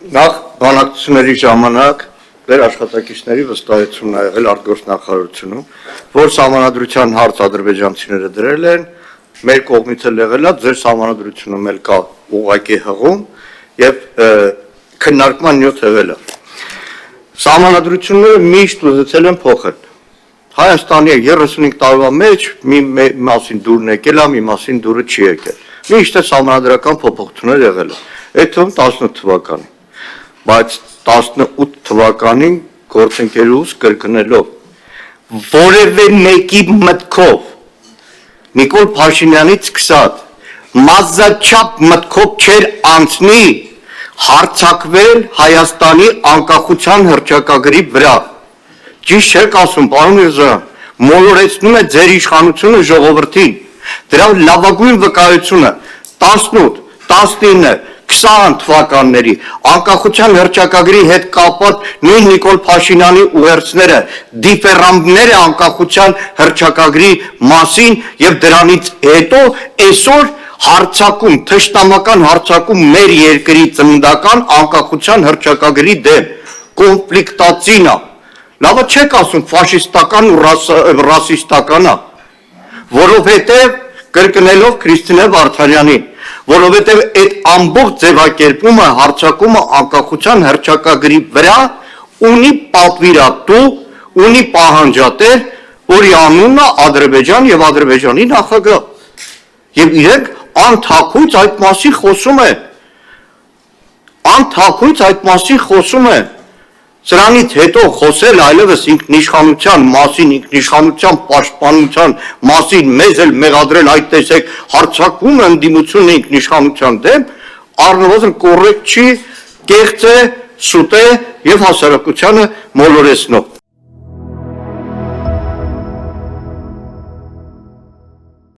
Նախ բանակցությունների ժամանակ դեր աշխատակիցների վստահությունն ա եղել արտգործնախարարությունում, որ սահմանադրության հարց ադրբեջանցիները դրել են, մեր կողմից էլ եղել է, ձեր սահմանադրությունում էլ կա ուղղակի հղում եւ քննարկման նյութ եղել է։ Սահմանադրությունները միշտ ուզեցել են փոխել։ Հայաստանի 35 տարվա մեջ մի մասին դուրն եկել է, մի մասին դուրը չի եկել։ Միշտ է սահմանադրական փոփոխություններ եղել է։ Այդ թվում 18 թվականին։ Բայց 18 թվականին գործընկերուս կրկնելով որևէ մեկի մտքով Նիկոլ Փաշինյանից սկսած մազաչափ մտքով չէր անցնի հարձակվել Հայաստանի անկախության հռչակագրի վրա։ Ճիշտ չեք ասում, պարոն Միրզոյան, մոլորեցնում է ձեր իշխանությունը ժողովրդին։ Դրա լավագույն վկայությունը 18, 19, 20 թվականների անկախության հռչակագրի հետ կապված նույն Նիկոլ Փաշինյանի ուղերձները դիֆերամբները անկախության հռչակագրի մասին եւ դրանից հետո այսօր հարցակում, թշնամական հարցակում մեր երկրի ծննդական անկախության հռչակագրի դեմ կոնֆլիկտացին է։ Լավը չեք ասում ֆաշիստական ու ռասիստական է, որովհետեւ կրկնելով Քրիստինե Վարդանյանին, որովհետև այդ ամբողջ ձևակերպումը հարցակումը անկախության հռչակագրի վրա ունի պատվիրատու, ունի պահանջատեր, որի անունն է Ադրբեջան եւ Ադրբեջանի նախագահ։ Եվ իրենք անթաքույց այդ մասին խոսում են։ Անթաքույց այդ մասին խոսում են։ Սրանից հետո խոսել այլևս ինքնիշխանության մասին, ինքնիշխանության պաշտպանության մասին մեզ էլ մեղադրել այդ տեսեք հարցակվում են դիմությունը ինքնիշխանության դեմ, առնվազն կոռեկտ չի, կեղծ է, սուտ է եւ հասարակությանը մոլորեցնող։